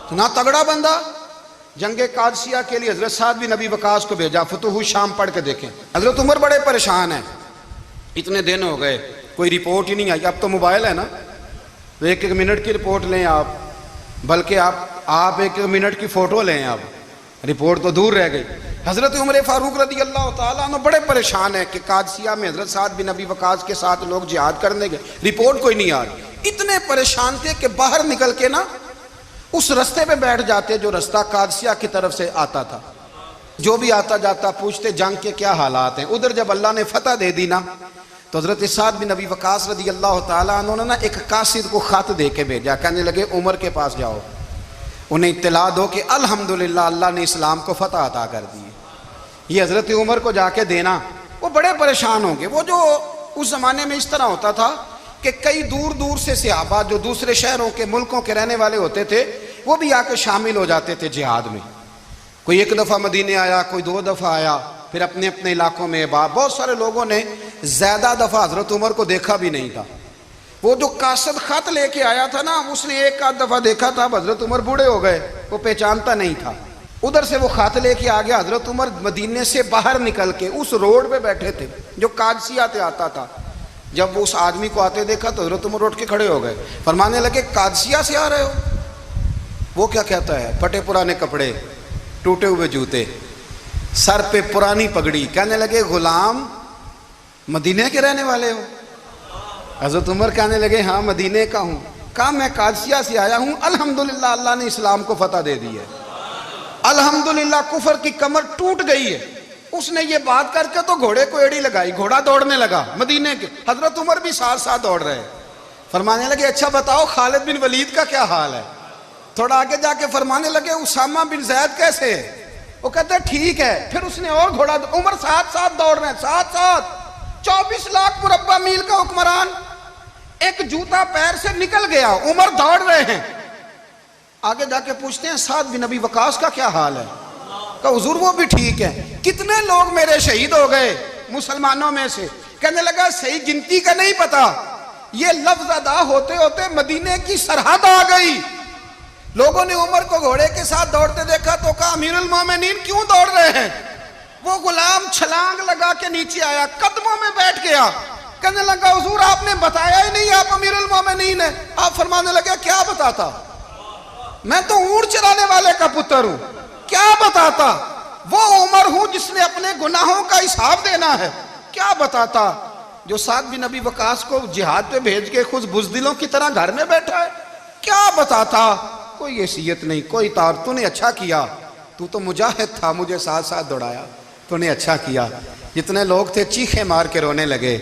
اتنا تگڑا بندہ. جنگ قادسیہ کے لیے حضرت سعد بن ابی وقاص کو بھیجا. فتوح شام پڑھ کے دیکھیں. حضرت عمر بڑے پریشان ہیں, اتنے دن ہو گئے کوئی رپورٹ ہی نہیں آئی. اب تو موبائل ہے نا, ایک ایک منٹ کی رپورٹ لیں آپ, بلکہ آپ ایک ایک منٹ کی فوٹو لیں. آپ رپورٹ تو دور رہ گئی. حضرت عمر فاروق رضی اللہ تعالیٰ عنہ بڑے پریشان ہیں کہ قادسیہ میں حضرت سعد بن ابی وقاص کے ساتھ لوگ جہاد کرنے گئے, رپورٹ کوئی نہیں آ رہی. اتنے پریشان تھے کہ باہر نکل کے نا اس رستے پہ بیٹھ جاتے جو رستہ قادسیہ کی طرف سے آتا تھا. جو بھی آتا جاتا پوچھتے جنگ کے کیا حالات ہیں. ادھر جب اللہ نے فتح دے دی نا تو حضرت سعد بن ابی وقاص رضی اللہ تعالیٰ عنہ نے نا ایک قاصد کو خط دے کے بھیجا. کہنے لگے عمر کے پاس جاؤ, انہیں اطلاع دو کہ الحمدللہ اللہ نے اسلام کو فتح عطا کر دی. یہ حضرت عمر کو جا کے دینا. وہ بڑے پریشان ہوں گے. وہ جو اس زمانے میں اس طرح ہوتا تھا کہ کئی دور دور سے صحابہ جو دوسرے شہروں کے ملکوں کے رہنے والے ہوتے تھے وہ بھی آ کے شامل ہو جاتے تھے جہاد میں. کوئی ایک دفعہ مدینے آیا, کوئی 2 دفعہ آیا, پھر اپنے اپنے علاقوں میں. بہت سارے لوگوں نے زیادہ دفعہ حضرت عمر کو دیکھا بھی نہیں تھا. وہ جو قاصد خط لے کے آیا تھا نا, اس نے ایک آدھ دفعہ دیکھا تھا. حضرت عمر بوڑھے ہو گئے, وہ پہچانتا نہیں تھا. ادھر سے وہ خط لے کے آ گیا. حضرت عمر مدینے سے باہر نکل کے اس روڈ پہ بیٹھے تھے جو قادسیہ سے آتا تھا. جب وہ اس آدمی کو آتے دیکھا تو حضرت عمر اٹھ کے کھڑے ہو گئے, فرمانے لگے قادسیہ سے آ رہے ہو؟ وہ کیا کہتا ہے؟ پھٹے پرانے کپڑے, ٹوٹے ہوئے جوتے, سر پہ پرانی پگڑی. کہنے لگے غلام مدینے کے رہنے والے ہو؟ حضرت عمر کہنے لگے ہاں مدینے کا ہوں. کہا میں قادسیہ سے آیا ہوں, الحمدللہ اللہ نے اسلام کو فتح دے دی ہے, الحمدللہ کفر کی کمر ٹوٹ گئی ہے. اس نے یہ بات کر کے تو گھوڑے کو ایڑی لگائی, گھوڑا دوڑنے لگا مدینے کے. حضرت عمر بھی ساتھ ساتھ دوڑ رہے. فرمانے لگے اچھا بتاؤ خالد بن ولید کا کیا حال ہے؟ تھوڑا آگے جا کے فرمانے لگے اسامہ بن زید کیسے ہے؟ وہ کہتے ہیں ٹھیک ہے. پھر اس نے اور گھوڑا, عمر ساتھ ساتھ دوڑ رہے ہیں, ساتھ ساتھ. 24 لاکھ مربع میل کا حکمران, ایک جوتا پیر سے نکل گیا, عمر دوڑ رہے ہیں. آگے جا کے پوچھتے ہیں سعد بن ابی وقاص کا کیا حال ہے؟ کہا حضور وہ بھی ٹھیک ہے. کتنے لوگ میرے شہید ہو گئے مسلمانوں میں سے؟ کہنے لگا صحیح گنتی کا نہیں پتا. یہ لفظ ادا ہوتے ہوتے مدینے کی سرحد آ گئی. لوگوں نے عمر کو گھوڑے کے ساتھ دوڑتے دیکھا تو کہا امیر المومنین کیوں دوڑ رہے ہیں؟ وہ غلام چھلانگ لگا کے نیچے آیا, قدموں میں بیٹھ گیا. کہنے لگا حضور آپ نے بتایا ہی نہیں آپ امیر المومنین ہیں. آپ فرمانے لگے کیا بتاتا؟ میں تو اونٹ چرانے والے کا پتر ہوں, کیا بتاتا؟ وہ عمر ہوں جس نے اپنے گناہوں کا حساب دینا ہے. کیا بتاتا؟ جو سعد بن ابی وقاص کو جہاد پہ بھیج کے خود بزدلوں کی طرح گھر میں بیٹھا ہے. کیا بتاتا؟ کوئی حیثیت نہیں, کوئی تار. تو نے اچھا کیا, تو تو مجاہد تھا, مجھے ساتھ ساتھ دوڑایا, تو نے اچھا کیا. جتنے لوگ تھے چیخیں مار کے رونے لگے.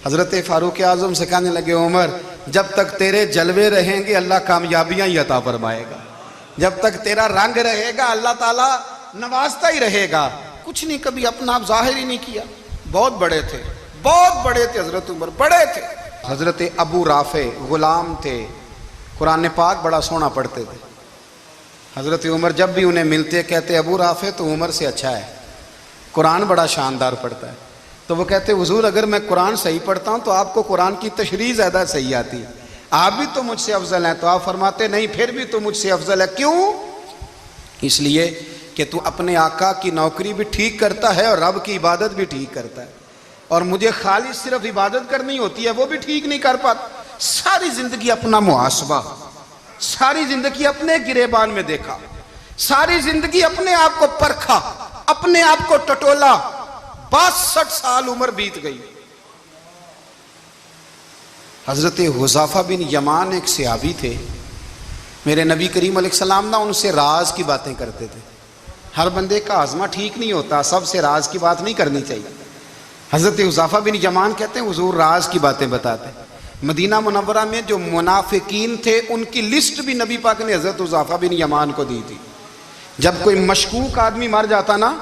حضرت فاروق اعظم سے کہنے لگے عمر جب تک تیرے جلوے رہیں گے اللہ کامیابیاں ہی عطا فرمائے گا, جب تک تیرا رنگ رہے گا اللہ تعالیٰ نوازتا ہی رہے گا. کچھ نہیں کبھی اپنا آپ ظاہر ہی نہیں کیا. بہت بڑے تھے, بہت بڑے تھے حضرت عمر, بڑے تھے. حضرت ابو رافع غلام تھے, قرآن پاک بڑا سونا پڑھتے تھے. حضرت عمر جب بھی انہیں ملتے کہتے ابو رافع تو عمر سے اچھا ہے, قرآن بڑا شاندار پڑھتا ہے. تو وہ کہتے حضور اگر میں قرآن صحیح پڑھتا ہوں تو آپ کو قرآن کی تشریح زیادہ صحیح آتی ہے, آپ بھی تو مجھ سے افضل ہیں. تو آپ فرماتے نہیں پھر بھی تو مجھ سے افضل ہے. کیوں؟ اس لیے کہ تو اپنے آقا کی نوکری بھی ٹھیک کرتا ہے اور رب کی عبادت بھی ٹھیک کرتا ہے, اور مجھے خالص صرف عبادت کرنی ہوتی ہے وہ بھی ٹھیک نہیں کر پاتا. ساری زندگی اپنا محاسبہ, ساری زندگی اپنے گریبان میں دیکھا, ساری زندگی اپنے آپ کو پرکھا, اپنے آپ کو ٹٹولا. 62 سال عمر بیت گئی. حضرت حذیفہ بن یمان ایک صحابی تھے, میرے نبی کریم علیہ السلام نا ان سے راز کی باتیں کرتے تھے. ہر بندے کا ہاضمہ ٹھیک نہیں ہوتا, سب سے راز کی بات نہیں کرنی چاہیے. حضرت حذیفہ بن یمان کہتے ہیں حضور راز کی باتیں بتاتے. مدینہ منورہ میں جو منافقین تھے ان کی لسٹ بھی نبی پاک نے حضرت حذیفہ بن یمان کو دی تھی. جب کوئی مشکوک آدمی مر جاتا نا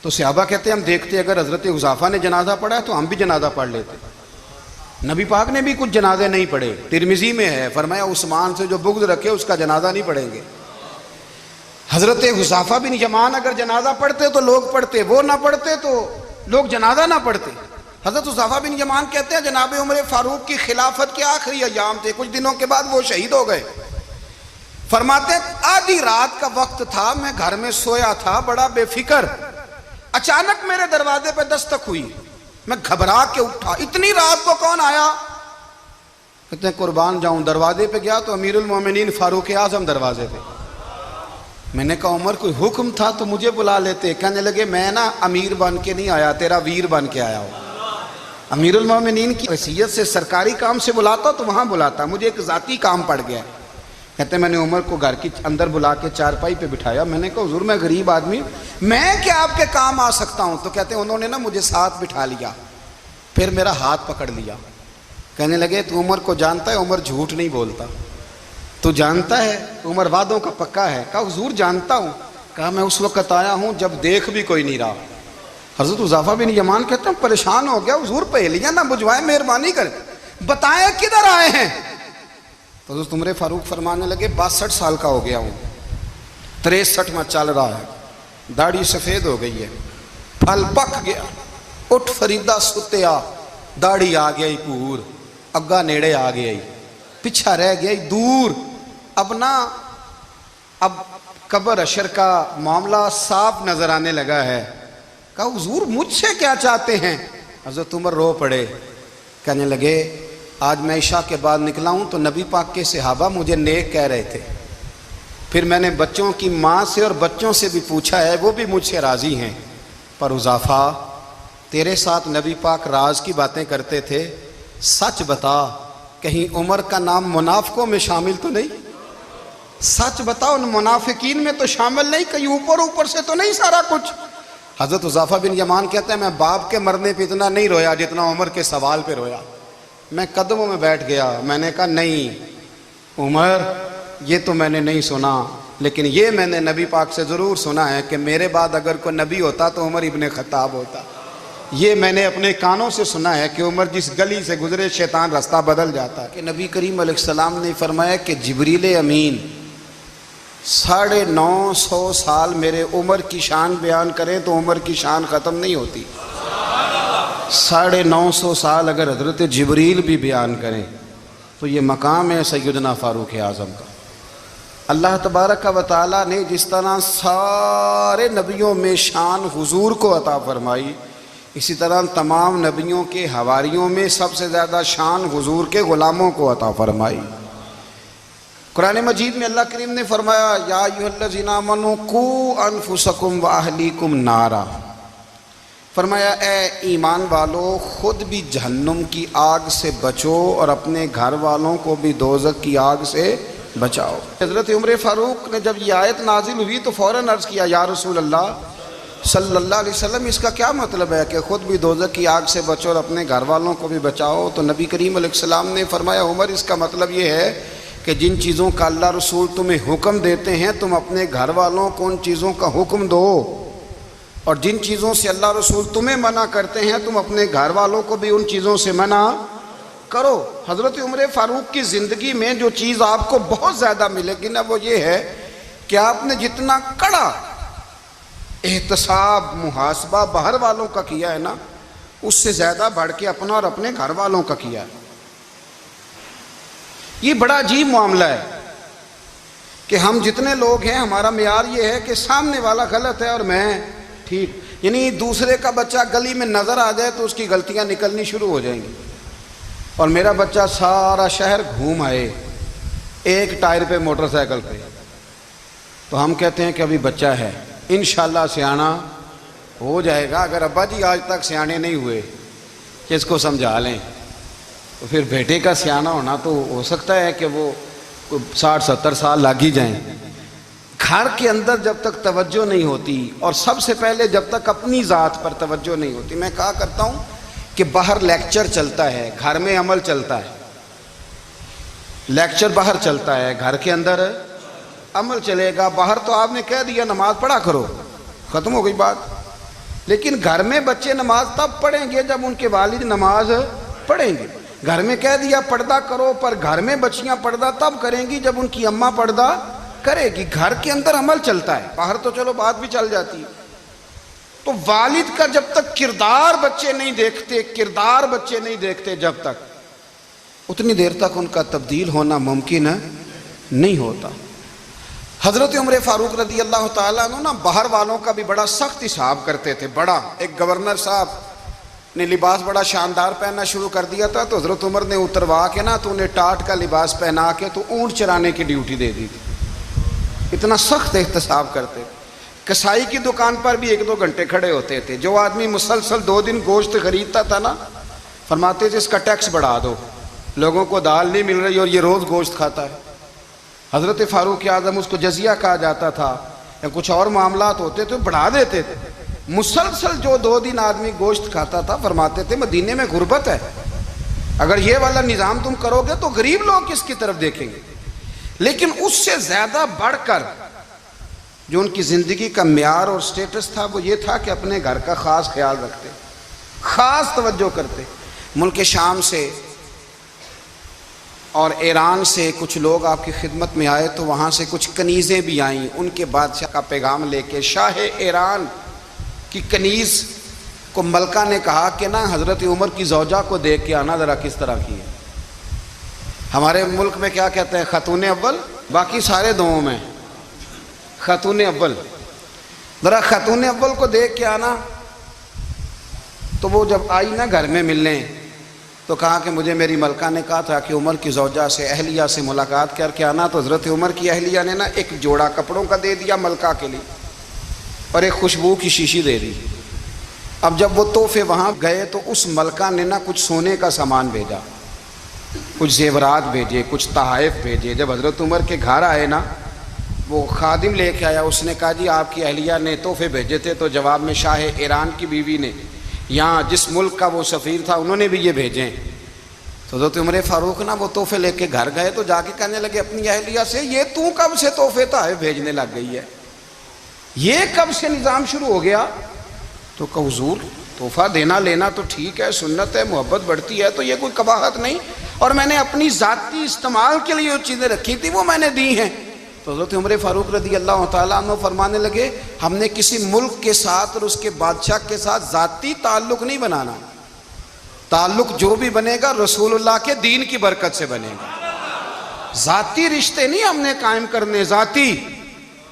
تو صحابہ کہتے ہیں ہم دیکھتے اگر حضرت حذیفہ نے جنازہ پڑھا ہے تو ہم بھی جنازہ پڑھ لیتے. نبی پاک نے بھی کچھ جنازے نہیں پڑھے. ترمذی میں ہے فرمایا عثمان سے جو بغض رکھے اس کا جنازہ نہیں پڑھیں گے. حضرت حذیفہ بن یمان اگر جنازہ پڑھتے تو لوگ پڑھتے, وہ نہ پڑھتے تو لوگ جنازہ نہ پڑھتے. حضرت حذیفہ بن یمان کہتے ہیں جناب عمر فاروق کی خلافت کے آخری ایام تھے, کچھ دنوں کے بعد وہ شہید ہو گئے. فرماتے ہیں آدھی رات کا وقت تھا، میں گھر میں سویا تھا بڑا بے فکر، اچانک میرے دروازے پہ دستک ہوئی، میں گھبرا کے اٹھا، اتنی رات کو کون آیا؟ کہتے ہیں قربان جاؤں، دروازے پہ گیا تو امیر المومنین فاروق اعظم دروازے پہ۔ میں نے کہا عمر کوئی حکم تھا تو مجھے بلا لیتے۔ کہنے لگے میں نا امیر بن کے نہیں آیا، تیرا ویر بن کے آیا ہوں۔ امیر المومنین کی حیثیت سے سرکاری کام سے بلاتا تو وہاں بلاتا، مجھے ایک ذاتی کام پڑ گیا۔ کہتے ہیں میں نے عمر کو گھر کی اندر بلا کے چارپائی پہ بٹھایا، میں نے کہا حضور میں غریب آدمی، میں کیا آپ کے کام آ سکتا ہوں؟ تو کہتے ہیں انہوں نے نا مجھے ساتھ بٹھا لیا، پھر میرا ہاتھ پکڑ لیا، کہنے لگے تو عمر کو جانتا ہے؟ عمر جھوٹ نہیں بولتا، تو جانتا ہے عمر وعدوں کا پکا ہے؟ کہا حضور جانتا ہوں۔ کہا میں اس وقت آیا ہوں جب دیکھ بھی کوئی نہیں رہا۔ حضرت حذیفہ بن یمان کہتے ہیں پریشان ہو گیا، حضور پہلیاں نہ بجھوائیں، مہربانی کریں بتائیں کدھر آئے ہیں؟ تو حضرت عمر فاروق فرمانے لگے 62 سال کا ہو گیا ہوں، 63 میں چل رہا ہے، داڑھی سفید ہو گئی ہے، پھل پک گیا، اٹھ فریدہ ستیا، داڑھی آ گئی پور، اگا نیڑے آ گئی، پیچھا رہ گئی دور، اب قبر اشر کا معاملہ صاف نظر آنے لگا ہے۔ کہا حضور مجھ سے کیا چاہتے ہیں؟ حضرت عمر رو پڑے، کہنے لگے آج میں عشاء کے بعد نکلا ہوں تو نبی پاک کے صحابہ مجھے نیک کہہ رہے تھے، پھر میں نے بچوں کی ماں سے اور بچوں سے بھی پوچھا ہے، وہ بھی مجھ سے راضی ہیں، پر حذیفہ تیرے ساتھ نبی پاک راز کی باتیں کرتے تھے، سچ بتا کہیں عمر کا نام منافقوں میں شامل تو نہیں؟ سچ بتا ان منافقین میں تو شامل نہیں، کہیں اوپر سے تو نہیں سارا کچھ؟ حضرت حذیفہ بن یمان کہتے ہیں میں باپ کے مرنے پہ اتنا نہیں رویا جتنا عمر کے سوال پہ رویا۔ میں قدموں میں بیٹھ گیا، میں نے کہا نہیں عمر یہ تو میں نے نہیں سنا، لیکن یہ میں نے نبی پاک سے ضرور سنا ہے کہ میرے بعد اگر کوئی نبی ہوتا تو عمر ابن خطاب ہوتا۔ یہ میں نے اپنے کانوں سے سنا ہے کہ عمر جس گلی سے گزرے شیطان راستہ بدل جاتا ہے۔ کہ نبی کریم علیہ السلام نے فرمایا کہ جبریل امین 950 سال میرے عمر کی شان بیان کریں تو عمر کی شان ختم نہیں ہوتی۔ 950 سال اگر حضرت جبریل بھی بیان کریں تو یہ مقام ہے سیدنا فاروق اعظم کا۔ اللہ تبارک و تعالیٰ نے جس طرح سارے نبیوں میں شان حضور کو عطا فرمائی، اسی طرح تمام نبیوں کے حواریوں میں سب سے زیادہ شان حضور کے غلاموں کو عطا فرمائی۔ قرآن مجید میں اللہ کریم نے فرمایا یا ایھا الذین آمنوا قوا انفسکم واہلیکم نارا، فرمایا اے ایمان والو خود بھی جہنم کی آگ سے بچو اور اپنے گھر والوں کو بھی دوزخ کی آگ سے بچاؤ۔ حضرت عمر فاروق نے جب یہ آیت نازل ہوئی تو فوراً عرض کیا یا رسول اللہ صلی اللہ علیہ وسلم اس کا کیا مطلب ہے کہ خود بھی دوزخ کی آگ سے بچو اور اپنے گھر والوں کو بھی بچاؤ؟ تو نبی کریم علیہ السلام نے فرمایا عمر اس کا مطلب یہ ہے کہ جن چیزوں کا اللہ رسول تمہیں حکم دیتے ہیں تم اپنے گھر والوں کو ان چیزوں کا حکم دو، اور جن چیزوں سے اللہ رسول تمہیں منع کرتے ہیں تم اپنے گھر والوں کو بھی ان چیزوں سے منع کرو۔ حضرت عمر فاروق کی زندگی میں جو چیز آپ کو بہت زیادہ ملے گی نا وہ یہ ہے کہ آپ نے جتنا کڑا احتساب محاسبہ باہر والوں کا کیا ہے نا اس سے زیادہ بڑھ کے اپنا اور اپنے گھر والوں کا کیا ہے۔ یہ بڑا عجیب معاملہ ہے کہ ہم جتنے لوگ ہیں ہمارا معیار یہ ہے کہ سامنے والا غلط ہے اور میں ٹھیک، یعنی دوسرے کا بچہ گلی میں نظر آ جائے تو اس کی غلطیاں نکلنی شروع ہو جائیں گی، اور میرا بچہ سارا شہر گھوم آئے ایک ٹائر پہ موٹر سائیکل پہ تو ہم کہتے ہیں کہ ابھی بچہ ہے، انشاءاللہ سیانا ہو جائے گا۔ اگر ابا جی آج تک سیانے نہیں ہوئے کہ اس کو سمجھا لیں تو پھر بیٹے کا سیانا ہونا تو ہو سکتا ہے کہ وہ 60-70 سال لگ ہی جائیں۔ گھر کے اندر جب تک توجہ نہیں ہوتی اور سب سے پہلے جب تک اپنی ذات پر توجہ نہیں ہوتی، میں کہا کرتا ہوں کہ باہر لیکچر چلتا ہے گھر میں عمل چلتا ہے، لیکچر باہر چلتا ہے گھر کے اندر عمل چلے گا۔ باہر تو آپ نے کہہ دیا نماز پڑھا کرو، ختم ہو گئی بات، لیکن گھر میں بچے نماز تب پڑھیں گے جب ان کے والد نماز پڑھیں گے۔ گھر میں کہہ دیا پردہ کرو، پر گھر میں بچیاں پردہ تب کریں گی جب ان کی اماں پردہ کرے گی۔ گھر کے اندر عمل چلتا ہے، باہر تو چلو بات بھی چل جاتی ہے۔ تو والد کا جب تک کردار بچے نہیں دیکھتے جب تک اتنی دیر تک ان کا تبدیل ہونا ممکن نہیں ہوتا۔ حضرت عمر فاروق رضی اللہ تعالیٰ عنہ نا باہر والوں کا بھی بڑا سخت حساب کرتے تھے. بڑا ایک گورنر صاحب نے لباس بڑا شاندار پہننا شروع کر دیا تھا تو حضرت عمر نے اتروا کے نا تو انہیں ٹاٹ کا لباس پہنا کے تو اونٹ چرانے کی ڈیوٹی دے دی تھی. اتنا سخت احتساب کرتے. کسائی کی دکان پر بھی 1-2 گھنٹے کھڑے ہوتے تھے. جو آدمی مسلسل 2 دن گوشت خریدتا تھا نا فرماتے تھے اس کا ٹیکس بڑھا دو, لوگوں کو دال نہیں مل رہی اور یہ روز گوشت کھاتا ہے. حضرت فاروق اعظم اس کو جزیہ کہا جاتا تھا یا کچھ اور معاملات ہوتے تو بڑھا دیتے تھے. مسلسل جو 2 دن آدمی گوشت کھاتا تھا فرماتے تھے مدینے میں غربت ہے, اگر یہ والا نظام تم کرو گے تو غریب لوگ کس کی طرف دیکھیں گے. لیکن اس سے زیادہ بڑھ کر جو ان کی زندگی کا معیار اور سٹیٹس تھا وہ یہ تھا کہ اپنے گھر کا خاص خیال رکھتے, خاص توجہ کرتے. ملک شام سے اور ایران سے کچھ لوگ آپ کی خدمت میں آئے تو وہاں سے کچھ کنیزیں بھی آئیں. ان کے بادشاہ کا پیغام لے کے شاہ ایران کی کنیز کو ملکہ نے کہا کہ نا حضرت عمر کی زوجہ کو دیکھ کے آنا ذرا کس طرح کی ہے. ہمارے ملک میں کیا کہتے ہیں خاتون اول, باقی سارے دوؤں میں خاتون اول. ذرا خاتون اول کو دیکھ کے آنا. تو وہ جب آئی نا گھر میں ملنے تو کہا کہ مجھے میری ملکہ نے کہا تھا کہ عمر کی زوجہ سے اہلیہ سے ملاقات کر کے آنا. تو حضرت عمر کی اہلیہ نے نا ایک جوڑا کپڑوں کا دے دیا ملکہ کے لیے اور ایک خوشبو کی شیشی دے دی. اب جب وہ تحفے وہاں گئے تو اس ملکہ نے نا کچھ سونے کا سامان بھیجا, کچھ زیورات بھیجے, کچھ تحائف بھیجے. جب حضرت عمر کے گھر آئے نا وہ خادم لے کے آیا, اس نے کہا جی آپ کی اہلیہ نے تحفے بھیجے تھے. تو جواب میں شاہ ایران کی بیوی نے یہاں جس ملک کا وہ سفیر تھا انہوں نے بھی یہ بھیجے. تو حضرت عمر فاروق نا وہ تحفے لے کے گھر گئے تو جا کے کہنے لگے اپنی اہلیہ سے یہ تو کب سے تحفے تحائف بھیجنے لگ گئی ہے, یہ کب سے نظام شروع ہو گیا؟ تو کہ حضور تحفہ دینا لینا تو ٹھیک ہے, سنت ہے, محبت بڑھتی ہے, تو یہ کوئی قباحت نہیں, اور میں نے اپنی ذاتی استعمال کے لیے جو چیزیں رکھی تھی وہ میں نے دی ہیں. تو حضرت عمر فاروق رضی اللہ تعالیٰ عنہ فرمانے لگے ہم نے کسی ملک کے ساتھ اور اس کے بادشاہ کے ساتھ ذاتی تعلق نہیں بنانا, تعلق جو بھی بنے گا رسول اللہ کے دین کی برکت سے بنے گا. ذاتی رشتے نہیں ہم نے قائم کرنے. ذاتی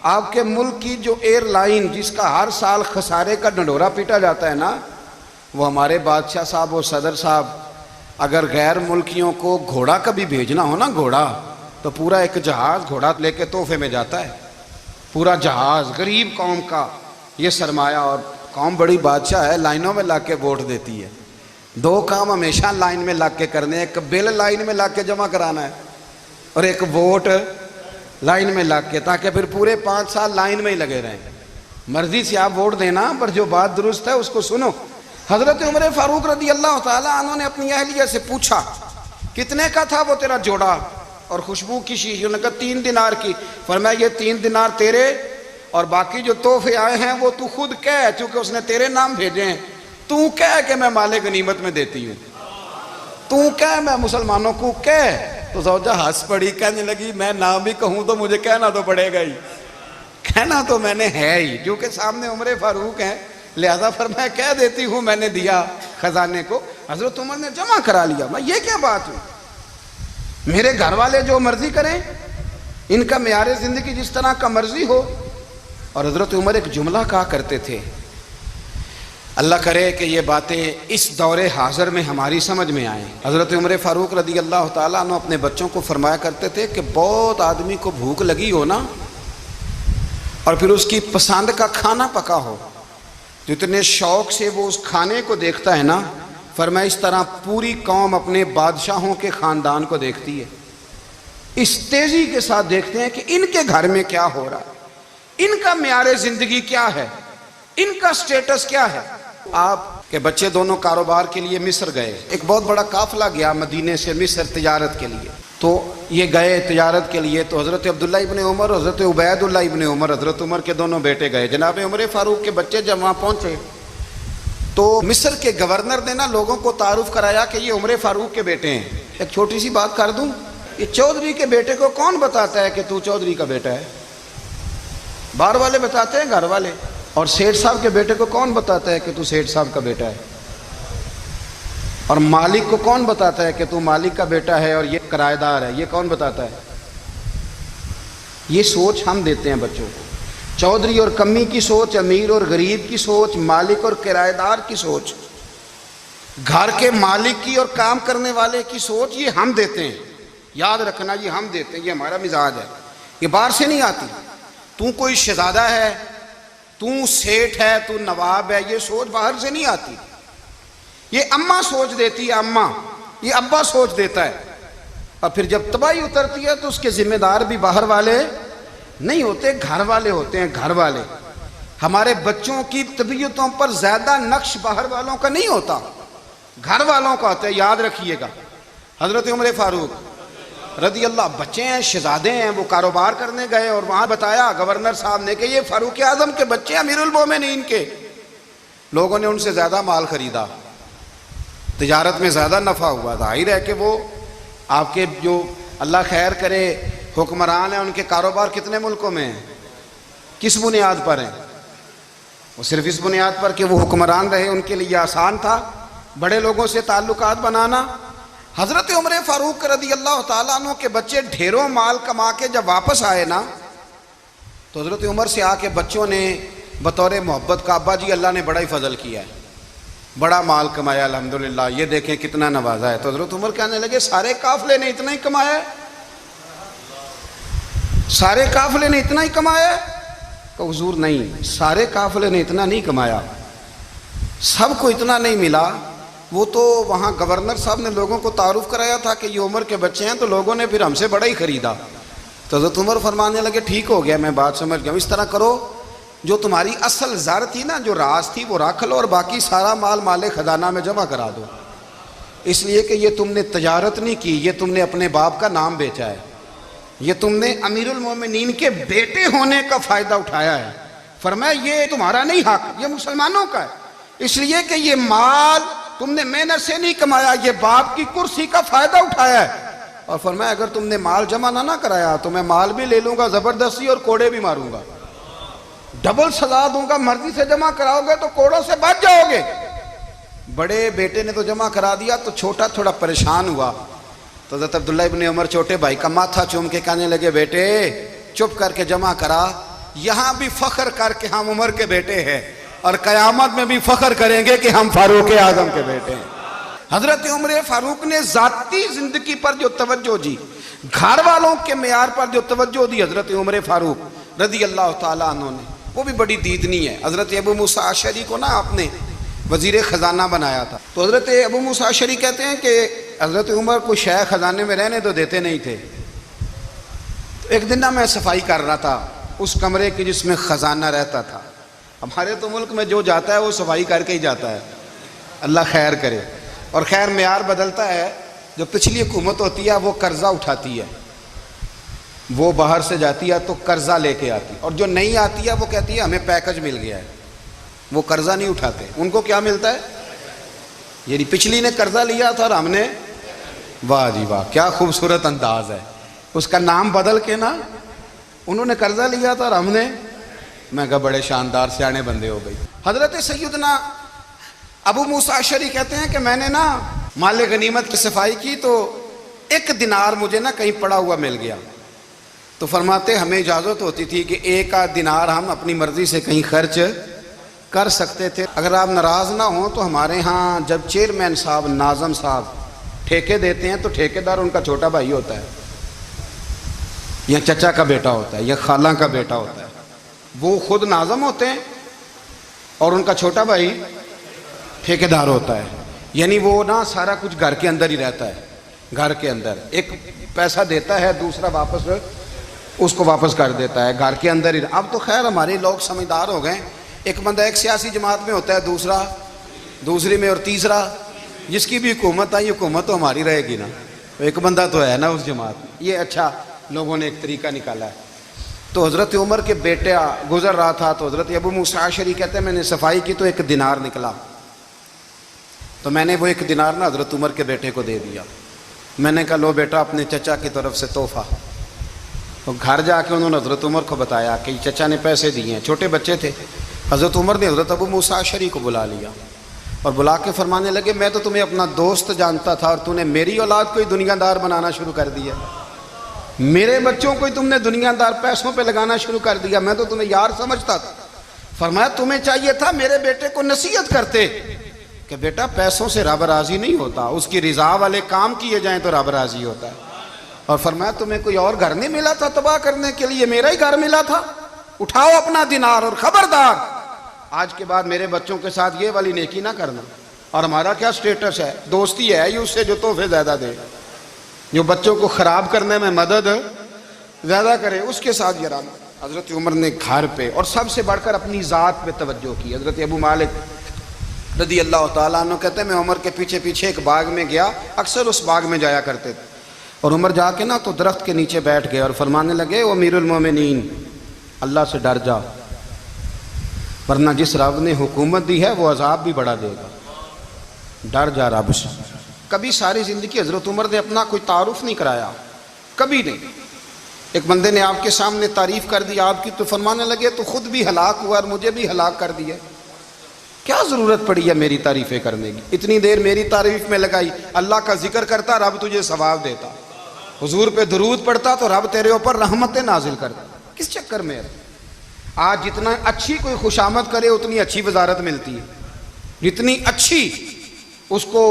آپ کے ملک کی جو ایئر لائن جس کا ہر سال خسارے کا ڈنڈورا پیٹا جاتا ہے نا, وہ ہمارے بادشاہ صاحب اور صدر صاحب اگر غیر ملکیوں کو گھوڑا کبھی بھیجنا ہو نا, گھوڑا, تو پورا ایک جہاز گھوڑا لے کے تحفے میں جاتا ہے. پورا جہاز غریب قوم کا یہ سرمایہ, اور قوم بڑی بادشاہ ہے, لائنوں میں لا کے ووٹ دیتی ہے. 2 کام ہمیشہ لائن میں لگ کے کرنے, ایک بل لائن میں لگ کے جمع کرانا ہے اور ایک ووٹ لائن میں لگ کے, تاکہ پھر پورے 5 سال لائن میں ہی لگے رہیں. مرضی سے آپ ووٹ دینا پر جو بات درست ہے اس کو سنو. حضرت عمر فاروق رضی اللہ تعالیٰ عنہ نے اپنی اہلیہ سے پوچھا کتنے کا تھا وہ تیرا جوڑا اور خوشبو کی شیشی؟ انہوں نے کہا 3 دینار کی. فرمایا یہ 3 دینار تیرے اور باقی جو تحفے آئے ہیں وہ تو خود کہہ, چونکہ اس نے تیرے نام بھیجے ہیں, تو کہہ کہ میں مال غنیمت میں دیتی ہوں, تو کہہ میں مسلمانوں کو کہہ. تو زوجہ ہنس پڑی, کہنے لگی میں نام بھی کہوں تو مجھے کہنا تو پڑے گا ہی, کہنا تو میں نے ہے ہی, کیونکہ سامنے عمر فاروق ہیں, لہذا فرمایا کہہ دیتی ہوں میں نے دیا خزانے کو. حضرت عمر نے جمع کرا لیا. میں یہ کیا بات ہوئی, میرے گھر والے جو مرضی کریں, ان کا معیار زندگی جس طرح کا مرضی ہو. اور حضرت عمر ایک جملہ کہا کرتے تھے, اللہ کرے کہ یہ باتیں اس دور حاضر میں ہماری سمجھ میں آئیں. حضرت عمر فاروق رضی اللہ تعالیٰ عنہ اپنے بچوں کو فرمایا کرتے تھے کہ بہت آدمی کو بھوک لگی ہو نا اور پھر اس کی پسند کا کھانا پکا ہو, جتنے شوق سے وہ اس کھانے کو دیکھتا ہے نا, فرمایا اس طرح پوری قوم اپنے بادشاہوں کے خاندان کو دیکھتی ہے. اس تیزی کے ساتھ دیکھتے ہیں کہ ان کے گھر میں کیا ہو رہا, ان کا معیار زندگی کیا ہے, ان کا سٹیٹس کیا ہے. آپ کے بچے دونوں کاروبار کے لیے مصر گئے, ایک بہت بڑا قافلہ گیا مدینے سے مصر تجارت کے لیے. تو یہ گئے تجارت کے لیے, تو حضرت عبداللہ ابن عمر, حضرت عبید اللہ ابن عمر, حضرت عمر کے دونوں بیٹے گئے. جناب عمر فاروق کے بچے جب وہاں پہنچے تو مصر کے گورنر نے نا لوگوں کو تعارف کرایا کہ یہ عمر فاروق کے بیٹے ہیں. ایک چھوٹی سی بات کر دوں, یہ چودھری کے بیٹے کو کون بتاتا ہے کہ تو چودھری کا بیٹا ہے؟ باہر والے بتاتے ہیں, گھر والے. اور سیٹھ صاحب کے بیٹے کو کون بتاتا ہے کہ تو سیٹھ صاحب کا بیٹا ہے؟ اور مالک کو کون بتاتا ہے کہ تو مالک کا بیٹا ہے اور یہ کرایہ دار ہے؟ یہ کون بتاتا ہے؟ یہ سوچ ہم دیتے ہیں بچوں کو. چودھری اور کمی کی سوچ، امیر اور غریب کی سوچ، مالک اور کرایہ دار کی سوچ، گھر کے مالک کی اور کام کرنے والے کی سوچ، یہ ہم دیتے ہیں. یاد رکھنا یہ ہم دیتے ہیں، یہ ہمارا مزاج ہے، یہ باہر سے نہیں آتی. تو کوئی شہزادہ ہے، تو سیٹھ ہے، تو نواب ہے، یہ سوچ باہر سے نہیں آتی. یہ اماں سوچ دیتی ہے، اماں، یہ ابا سوچ دیتا ہے. اور پھر جب تباہی اترتی ہے تو اس کے ذمہ دار بھی باہر والے نہیں ہوتے، گھر والے ہوتے ہیں، گھر والے. ہمارے بچوں کی طبیعتوں پر زیادہ نقش باہر والوں کا نہیں ہوتا، گھر والوں کا ہوتا ہے. یاد رکھیے گا. حضرت عمر فاروق رضی اللہ، بچے ہیں، شہزادے ہیں، وہ کاروبار کرنے گئے اور وہاں بتایا گورنر صاحب نے کہ یہ فاروق اعظم کے بچے ہیں، امیر المومنین کے. لوگوں نے ان سے زیادہ مال خریدا، تجارت میں زیادہ نفع ہوا. ظاہر ہے کہ وہ آپ کے جو اللہ خیر کرے حکمران ہیں، ان کے کاروبار کتنے ملکوں میں ہیں، کس بنیاد پر ہیں؟ وہ صرف اس بنیاد پر کہ وہ حکمران رہے، ان کے لیے آسان تھا بڑے لوگوں سے تعلقات بنانا. حضرت عمر فاروق رضی اللہ تعالیٰ عنہ کے بچے ڈھیروں مال کما کے جب واپس آئے نا، تو حضرت عمر سے آ کے بچوں نے بطور محبت کا، ابا جی اللہ نے بڑا ہی فضل کیا ہے، بڑا مال کمایا الحمدللہ، یہ دیکھیں کتنا نوازا ہے. تو حضرت عمر کہنے لگے سارے قافلے نے اتنا ہی کمایا ہے، سارے قافلے نے اتنا ہی کمایا ہے؟ کہ حضور نہیں، سارے قافلے نے اتنا نہیں کمایا، سب کو اتنا نہیں ملا. وہ تو وہاں گورنر صاحب نے لوگوں کو تعارف کرایا تھا کہ یہ عمر کے بچے ہیں، تو لوگوں نے پھر ہم سے بڑا ہی خریدا. تو حضرت عمر فرمانے لگے ٹھیک ہو گیا، میں بات سمجھ گیا. اس طرح کرو، جو تمہاری اصل زر تھی نا، جو راز تھی، وہ رکھ لو اور باقی سارا مال خزانہ میں جمع کرا دو. اس لیے کہ یہ تم نے تجارت نہیں کی، یہ تم نے اپنے باپ کا نام بیچا ہے، یہ تم نے امیر المومنین کے بیٹے ہونے کا فائدہ اٹھایا ہے. فرمایا یہ تمہارا نہیں حق، یہ مسلمانوں کا ہے. اس لیے کہ یہ مال تم نے محنت سے نہیں کمایا، یہ باپ کی کرسی کا فائدہ اٹھایا ہے. اور فرمایا اگر تم نے مال جمع نہ کرایا تو میں مال بھی لے لوں گا زبردستی اور کوڑے بھی ماروں گا، ڈبل سزا دوں گا. مرضی سے جمع کراؤ گے تو کوڑوں سے بچ جاؤ گے. بڑے بیٹے نے تو جمع کرا دیا، تو چھوٹا تھوڑا پریشان ہوا. تو حضرت عبداللہ ابن عمر چھوٹے بھائی کا ماتھا چوم کے کہنے لگے بیٹے چپ کر کے جمع کرا، یہاں بھی فخر کر کے ہم عمر کے بیٹے ہیں، اور قیامت میں بھی فخر کریں گے کہ ہم فاروق اعظم کے بیٹے ہیں. حضرت عمر فاروق نے ذاتی زندگی پر جو توجہ دی، گھر والوں کے معیار پر جو توجہ دی حضرت عمر فاروق رضی اللہ تعالیٰ عنہ نے، وہ بھی بڑی دیدنی ہے. حضرت ابو موسیٰ اشعری کو نا آپ نے وزیر خزانہ بنایا تھا. تو حضرت ابو موسیٰ اشعری کہتے ہیں کہ حضرت عمر کو شے خزانے میں رہنے تو دیتے نہیں تھے. ایک دن نا میں صفائی کر رہا تھا اس کمرے کی جس میں خزانہ رہتا تھا. ہمارے تو ملک میں جو جاتا ہے وہ صفائی کر کے ہی جاتا ہے، اللہ خیر کرے. اور خیر معیار بدلتا ہے. جو پچھلی حکومت ہوتی ہے وہ قرضہ اٹھاتی ہے، وہ باہر سے جاتی ہے تو قرضہ لے کے آتی، اور جو نہیں آتی ہے وہ کہتی ہے ہمیں پیکج مل گیا ہے. وہ قرضہ نہیں اٹھاتے، ان کو کیا ملتا ہے؟ یعنی پچھلی نے قرضہ لیا تھا اور ہم نے، واہ جی واہ کیا خوبصورت انداز ہے. اس کا نام بدل کے نا، انہوں نے قرضہ لیا تھا اور ہم نے، میں کہا بڑے شاندار سیانے بندے ہو گئی. حضرت سیدنا ابو موسیٰ اشعری کہتے ہیں کہ میں نے نا مال غنیمت کی صفائی کی تو ایک دینار مجھے نا کہیں پڑا ہوا مل گیا. تو فرماتے ہمیں اجازت ہوتی تھی کہ ایک آدھ دینار ہم اپنی مرضی سے کہیں خرچ کر سکتے تھے. اگر آپ ناراض نہ ہوں تو ہمارے ہاں جب چیئرمین صاحب، ناظم صاحب ٹھیکے دیتے ہیں تو ٹھیکیدار ان کا چھوٹا بھائی ہوتا ہے، یا چچا کا بیٹا ہوتا ہے، یا خالہ کا بیٹا ہوتا ہے. وہ خود ناظم ہوتے ہیں اور ان کا چھوٹا بھائی ٹھیکیدار ہوتا ہے. یعنی وہ نا سارا کچھ گھر کے اندر ہی رہتا ہے، گھر کے اندر ایک پیسہ دیتا ہے، دوسرا واپس اس کو واپس کر دیتا ہے، گھر کے اندر ہی. اب تو خیر ہمارے لوگ سمجھدار ہو گئے، ایک بندہ ایک سیاسی جماعت میں ہوتا ہے، دوسرا دوسری میں، اور تیسرا جس کی بھی حکومت آئی حکومت تو ہماری رہے گی نا، ایک بندہ تو ہے نا اس جماعت میں. یہ اچھا لوگوں نے ایک طریقہ نکالا ہے. تو حضرت عمر کے بیٹے گزر رہا تھا تو حضرت ابو موسیٰ اشعری کہتے ہیں میں نے صفائی کی تو ایک دینار نکلا. تو میں نے وہ ایک دینار نا حضرت عمر کے بیٹے کو دے دیا. میں نے کہا لو بیٹا اپنے چچا کی طرف سے تحفہ. تو گھر جا کے انہوں نے حضرت عمر کو بتایا کہ چچا نے پیسے دیے ہیں، چھوٹے بچے تھے. حضرت عمر نے حضرت ابو موسیٰ اشعری کو بلا لیا اور بلا کے فرمانے لگے میں تو تمہیں اپنا دوست جانتا تھا اور تو نے میری اولاد کو ہی دنیا دار بنانا شروع کر دیا. میرے بچوں کو تم نے دنیا دار پیسوں پہ لگانا شروع کر دیا، میں تو تمہیں یار سمجھتا تھا۔ فرمایا تمہیں چاہیے تھا میرے بیٹے کو نصیحت کرتے کہ بیٹا پیسوں سے رب راضی نہیں ہوتا، اس کی رضا والے کام کیے جائیں تو رب راضی ہوتا ہے۔ اور فرمایا تمہیں کوئی اور گھر نہیں ملا تھا تباہ کرنے کے لیے، میرا ہی گھر ملا تھا، اٹھاؤ اپنا دینار اور خبردار آج کے بعد میرے بچوں کے ساتھ یہ والی نیکی نہ کرنا۔ اور ہمارا کیا سٹیٹس ہے؟ دوستی ہے ہی اس سے جو تحفے زیادہ دے، جو بچوں کو خراب کرنے میں مدد زیادہ کرے، اس کے ساتھ یہ رہنا۔ حضرت عمر نے گھر پہ اور سب سے بڑھ کر اپنی ذات پہ توجہ کی۔ حضرت ابو مالک رضی اللہ تعالیٰ عنہ کہتے ہیں میں عمر کے پیچھے پیچھے ایک باغ میں گیا، اکثر اس باغ میں جایا کرتے تھے، اور عمر جا کے نا تو درخت کے نیچے بیٹھ گئے اور فرمانے لگے او امیر المومنین، اللہ سے ڈر جا، ورنہ جس رب نے حکومت دی ہے وہ عذاب بھی بڑا دے گا، ڈر جا رب سے۔ کبھی ساری زندگی حضرت عمر نے اپنا کوئی تعارف نہیں کرایا، کبھی نہیں۔ ایک بندے نے آپ کے سامنے تعریف کر دی آپ کی تو فرمانے لگے تو خود بھی ہلاک ہوا اور مجھے بھی ہلاک کر دیا، کیا ضرورت پڑی ہے میری تعریفیں کرنے کی؟ اتنی دیر میری تعریف میں لگائی، اللہ کا ذکر کرتا رب تجھے ثواب دیتا، حضور پہ درود پڑھتا تو رب تیرے اوپر رحمتیں نازل کرتا، کس چکر میں ہے؟ آج جتنا اچھی کوئی خوشامد کرے اتنی اچھی وزارت ملتی ہے، جتنی اچھی اس کو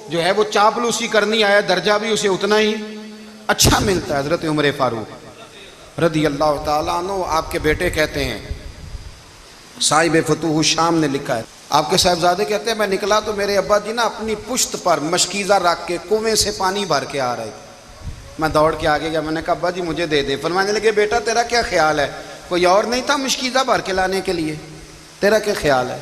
جو ہے وہ چاپلوسی کرنی آیا درجہ بھی اسے اتنا ہی اچھا ملتا ہے۔ حضرت عمر فاروق رضی اللہ تعالیٰ عنہ آپ کے بیٹے کہتے ہیں، صاحب فتوح الشام نے لکھا ہے، آپ کے صاحبزادے کہتے ہیں میں نکلا تو میرے ابا جی نا اپنی پشت پر مشکیزہ رکھ کے کنویں سے پانی بھر کے آ رہے تھے۔ میں دوڑ کے آگے گیا، میں نے کہا ابا جی مجھے دے دے۔ فرمانے لگے بیٹا تیرا کیا خیال ہے، کوئی اور نہیں تھا مشکیزہ بھر کے لانے کے لیے، تیرا کیا خیال ہے؟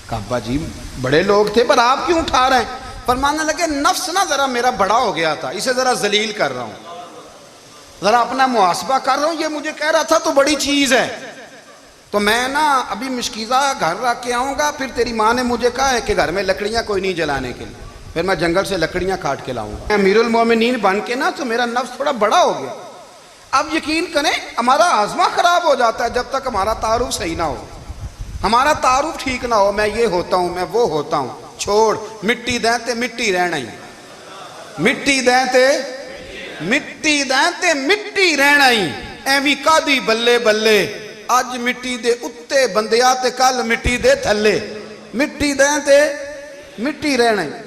کہا ابا جی بڑے لوگ تھے پر آپ کیوں اٹھا رہے ہیں؟ فرمانے لگے نفس نا ذرا میرا بڑا ہو گیا تھا، اسے ذرا ذلیل کر رہا ہوں، ذرا اپنا محاسبہ کر رہا ہوں، یہ مجھے کہہ رہا تھا تو بڑی چیز ہے، تو میں نا ابھی مشکیزہ گھر رکھ کے آؤں گا، پھر تیری ماں نے مجھے کہا ہے کہ گھر میں لکڑیاں کوئی نہیں جلانے کے لیے، پھر میں جنگل سے لکڑیاں کاٹ کے لاؤں گا۔ امیر المومنین بن کے نا تو میرا نفس تھوڑا بڑا ہو گیا۔ اب یقین کریں ہمارا ہاضمہ خراب ہو جاتا ہے جب تک ہمارا تعارف صحیح نہ ہو، ہمارا تعارف ٹھیک نہ ہو، میں یہ ہوتا ہوں میں وہ ہوتا ہوں، چھوڑ مٹی دیں تے مٹی رہنا ہی، مٹی دیں تے مٹی دیں تے مٹی رہنا ہی، ایویں کادی بلے بلے اج مٹی دے اتے بندیا تے کل مٹی دے تھلے، مٹی دیں تے مٹی رہنا ہی۔